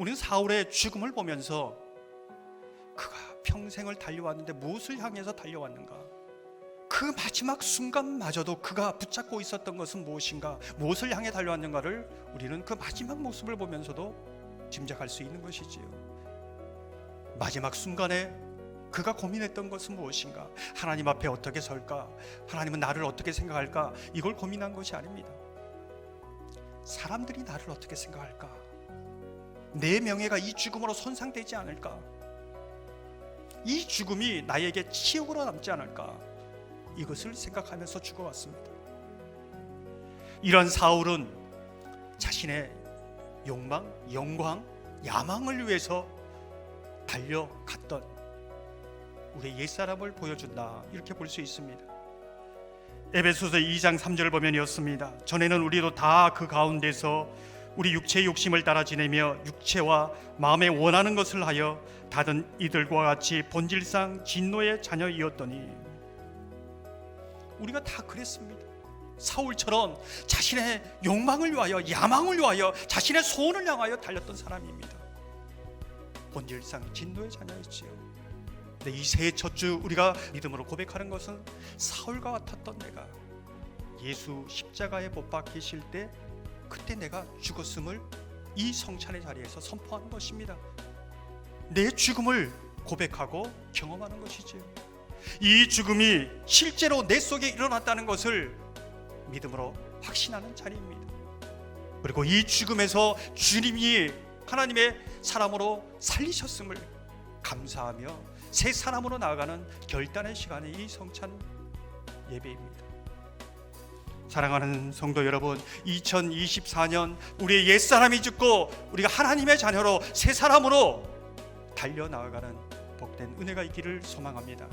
우리는 사울의 죽음을 보면서 그가 평생을 달려왔는데 무엇을 향해서 달려왔는가? 그 마지막 순간마저도 그가 붙잡고 있었던 것은 무엇인가? 무엇을 향해 달려왔는가를 우리는 그 마지막 모습을 보면서도 짐작할 수 있는 것이지요. 마지막 순간에 그가 고민했던 것은 무엇인가? 하나님 앞에 어떻게 설까? 하나님은 나를 어떻게 생각할까? 이걸 고민한 것이 아닙니다. 사람들이 나를 어떻게 생각할까? 내 명예가 이 죽음으로 손상되지 않을까? 이 죽음이 나에게 치욕으로 남지 않을까? 이것을 생각하면서 죽어왔습니다. 이런 사울은 자신의 욕망, 영광, 야망을 위해서 달려갔던 우리의 옛사람을 보여준다, 이렇게 볼 수 있습니다. 에베소서 2장 3절을 보면 이렇습니다. 전에는 우리도 다 그 가운데서 우리 육체의 욕심을 따라 지내며 육체와 마음에 원하는 것을 하여 다른 이들과 같이 본질상 진노의 자녀이었더니, 우리가 다 그랬습니다. 사울처럼 자신의 욕망을 위하여, 야망을 위하여, 자신의 소원을 향하여 달렸던 사람입니다. 본질상 진노의 자녀였지요. 근데 이 새해 첫 주 우리가 믿음으로 고백하는 것은 사울과 같았던 내가 예수 십자가에 못 박히실 때 그때 내가 죽었음을 이 성찬의 자리에서 선포하는 것입니다. 내 죽음을 고백하고 경험하는 것이지요. 이 죽음이 실제로 내 속에 일어났다는 것을 믿음으로 확신하는 자리입니다. 그리고 이 죽음에서 주님이 하나님의 사람으로 살리셨음을 감사하며 새 사람으로 나아가는 결단의 시간이 이 성찬 예배입니다. 사랑하는 성도 여러분, 2024년 우리의 옛사람이 죽고 우리가 하나님의 자녀로 새 사람으로 달려나아가는 복된 은혜가 있기를 소망합니다.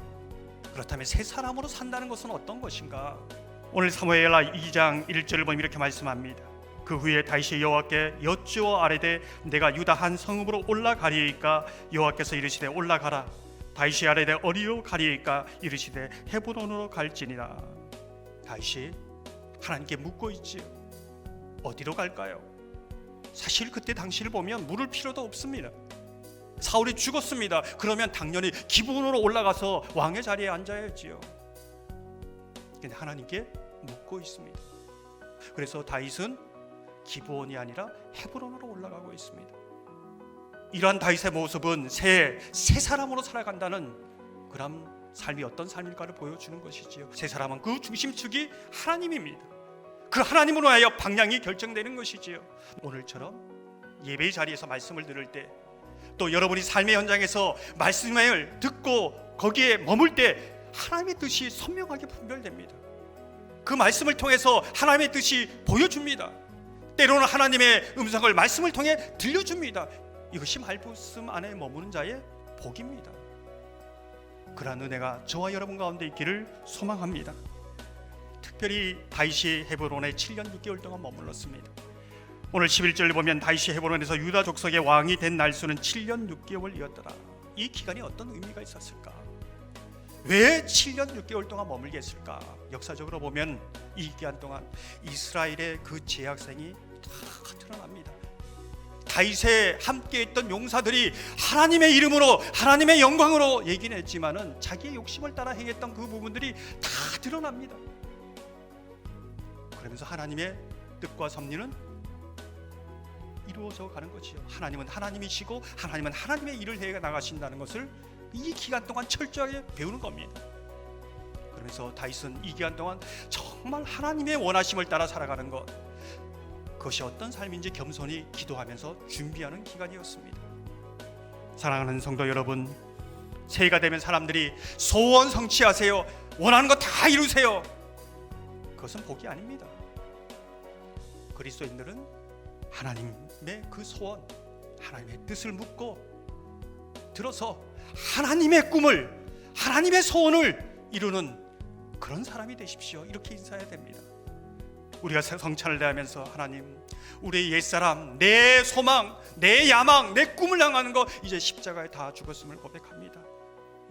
그렇다면 새 사람으로 산다는 것은 어떤 것인가? 오늘 사무엘하 2장 1절을 보면 이렇게 말씀합니다. 그 후에 다시 여호와께 여쭈어 아뢰되 내가 유다 한 성읍으로 올라가리이까? 여호와께서 이르시되 올라가라. 다시 아뢰되 어디로 가리이까? 이르시되 헤브론으로 갈지니라. 다시 하나님께 묻고 있지요. 어디로 갈까요? 사실 그때 당시를 보면 물을 필요도 없습니다. 사울이 죽었습니다. 그러면 당연히 기브온으로 올라가서 왕의 자리에 앉아야지요. 근데 하나님께 묻고 있습니다. 그래서 다윗은 기브온이 아니라 헤브론으로 올라가고 있습니다. 이러한 다윗의 모습은 새 사람으로 살아간다는 그런 삶이 어떤 삶일까를 보여주는 것이지요. 새 사람은 그 중심축이 하나님입니다. 그 하나님으로 하여 방향이 결정되는 것이지요. 오늘처럼 예배의 자리에서 말씀을 들을 때, 또 여러분이 삶의 현장에서 말씀을 듣고 거기에 머물 때 하나님의 뜻이 선명하게 분별됩니다. 그 말씀을 통해서 하나님의 뜻이 보여줍니다. 때로는 하나님의 음성을 말씀을 통해 들려줍니다. 이것이 말씀 안에 머무는 자의 복입니다. 그러한 은혜가 저와 여러분 가운데 있기를 소망합니다. 특별히 다윗이 헤브론에 7년 6개월 동안 머물렀습니다. 오늘 11절을 보면 다윗이 헤브론에서 유다 족속의 왕이 된 날수는 7년 6개월이었더라. 이 기간이 어떤 의미가 있었을까? 왜 7년 6개월 동안 머물게 했을까? 역사적으로 보면 이 기간 동안 이스라엘의 그 제약생이 다 드러납니다. 다윗에 함께했던 용사들이 하나님의 이름으로, 하나님의 영광으로 얘기는 했지만은 자기의 욕심을 따라 행했던 그 부분들이 다 드러납니다. 그러면서 하나님의 뜻과 섭리는 이루어져 가는 것이요. 하나님은 하나님이시고 하나님은 하나님의 일을 해 나가신다는 것을 이 기간 동안 철저하게 배우는 겁니다. 그래서 다윗은 이 기간 동안 정말 하나님의 원하심을 따라 살아가는 것, 그것이 어떤 삶인지 겸손히 기도하면서 준비하는 기간이었습니다. 사랑하는 성도 여러분, 새해가 되면 사람들이 소원 성취하세요, 원하는 거 다 이루세요. 그것은 복이 아닙니다. 그리스도인들은 하나님의 그 소원, 하나님의 뜻을 묻고 들어서 하나님의 꿈을, 하나님의 소원을 이루는 그런 사람이 되십시오. 이렇게 인사해야 됩니다. 우리가 성찬을 대하면서 하나님, 우리의 옛사람, 내 소망, 내 야망, 내 꿈을 향하는 거 이제 십자가에 다 죽었음을 고백합니다.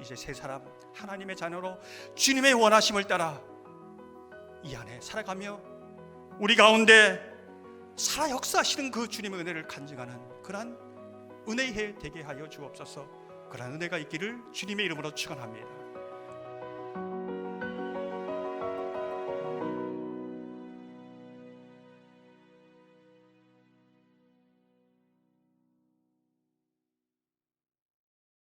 이제 새 사람, 하나님의 자녀로 주님의 원하심을 따라 이 안에 살아가며 우리 가운데 살아 역사하시는 그 주님의 은혜를 간증하는 그러한 은혜의 해 되게 하여 주옵소서. 그러한 은혜가 있기를 주님의 이름으로 축원합니다.